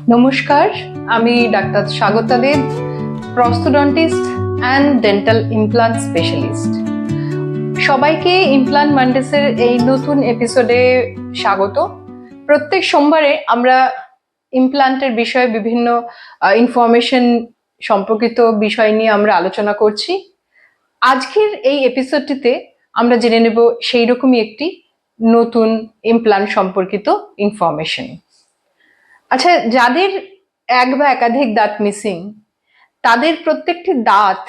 নমস্কার, আমি doctor Swagata Deb, prosthodontist and dental implant specialist. সবাইকে ইমপ্লান্ট মান্ডেসের এই নতুন এপিসোডে স্বাগত। প্রত্যেক সোমবারে আমরা ইমপ্লান্টের বিষয়ে বিভিন্ন ইনফরমেশন সম্পর্কিত বিষয় নিয়ে আমরা আলোচনা করছি। আজকের এই এপিসোডটিতে আমরা জেনে নেব সেই রকমই একটি নতুন ইমপ্লান্ট সম্পর্কিত ইনফরমেশন। আচ্ছা, যাদের এক বা একাধিক দাঁত মিসিং, তাদের প্রত্যেকটি দাঁত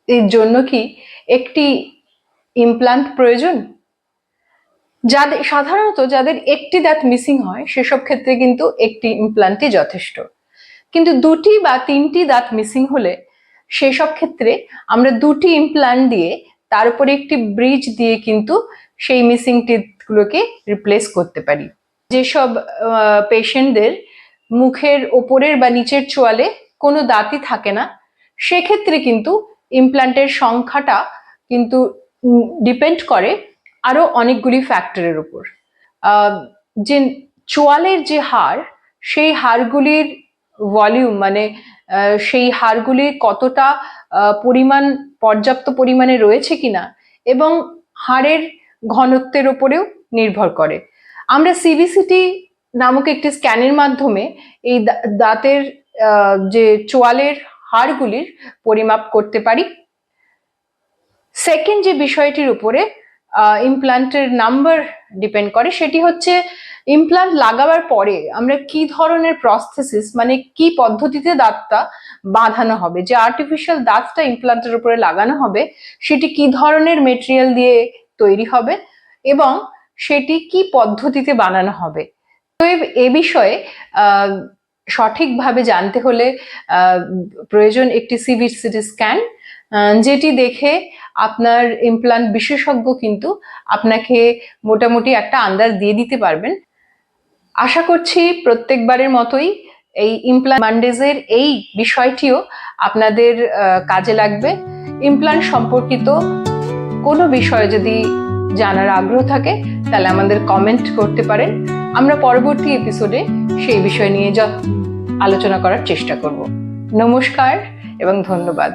এর জন্য কি একটি ইমপ্লান্ট প্রয়োজন? সাধারণত যাদের একটি দাঁত মিসিং হয় সেসব ক্ষেত্রে কিন্তু একটি ইমপ্লান্টই যথেষ্ট, কিন্তু দুটি বা তিনটি দাঁত মিসিং হলে সেসব ক্ষেত্রে আমরা দুটি ইমপ্লান্ট দিয়ে তার উপরে একটি ব্রিজ দিয়ে কিন্তু সেই মিসিং টিথগুলোকে রিপ্লেস করতে পারি। যেসব পেশেন্টদের মুখের ওপরের বা নিচের চোয়ালে কোনো দাঁতই থাকে না, সেক্ষেত্রে কিন্তু ইমপ্লান্টের সংখ্যাটা কিন্তু ডিপেন্ড করে আরো অনেকগুলি ফ্যাক্টরের উপর। যে চোয়ালের যে হাড়, সেই হাড়গুলির ভলিউম, মানে সেই হাড়গুলির কতটা পর্যাপ্ত পরিমাণে রয়েছে কিনা, এবং হাড়ের ঘনত্বের উপরেও নির্ভর করে। আমরা সিভিসিটি নামক একটি স্ক্যানের মাধ্যমে এই দাঁতের যে চোয়ালের হাড়গুলির পরিমাপ করতে পারি। সেকেন্ড যে বিষয়টির উপরে ইমপ্লান্টের নাম্বার ডিপেন্ড করে, সেটি হচ্ছে ইমপ্লান্ট লাগাবার পরে আমরা কি ধরনের প্রস্থেসিস, মানে কি পদ্ধতিতে দাঁতটা বাঁধানো হবে, যে আর্টিফিশিয়াল দাঁতটা ইমপ্লান্টের উপরে লাগানো হবে সেটি কি ধরনের মেটেরিয়াল দিয়ে তৈরি হবে এবং সেটি কি পদ্ধতিতে বানানো হবে। তো এ বিষয়ে সঠিকভাবে জানতে হলে প্রয়োজন একটি সিভিসিটি স্ক্যান, যেটি দেখে আপনার ইমপ্লান্ট বিশেষজ্ঞ কিন্তু আপনাকে মোটামুটি একটা আন্দাজ দিয়ে দিতে পারবেন। আশা করছি প্রত্যেকবারের মতোই এই ইমপ্লান্ট মান্ডেসের এই বিষয়টিও আপনাদের কাজে লাগবে। ইমপ্লান্ট সম্পর্কিত কোনো বিষয়ে যদি জানার আগ্রহ থাকে তাহলে আমাদের কমেন্ট করতে পারেন। আমরা পরবর্তী এপিসোডে সেই বিষয় নিয়ে আলোচনা করার চেষ্টা করব। নমস্কার এবং ধন্যবাদ।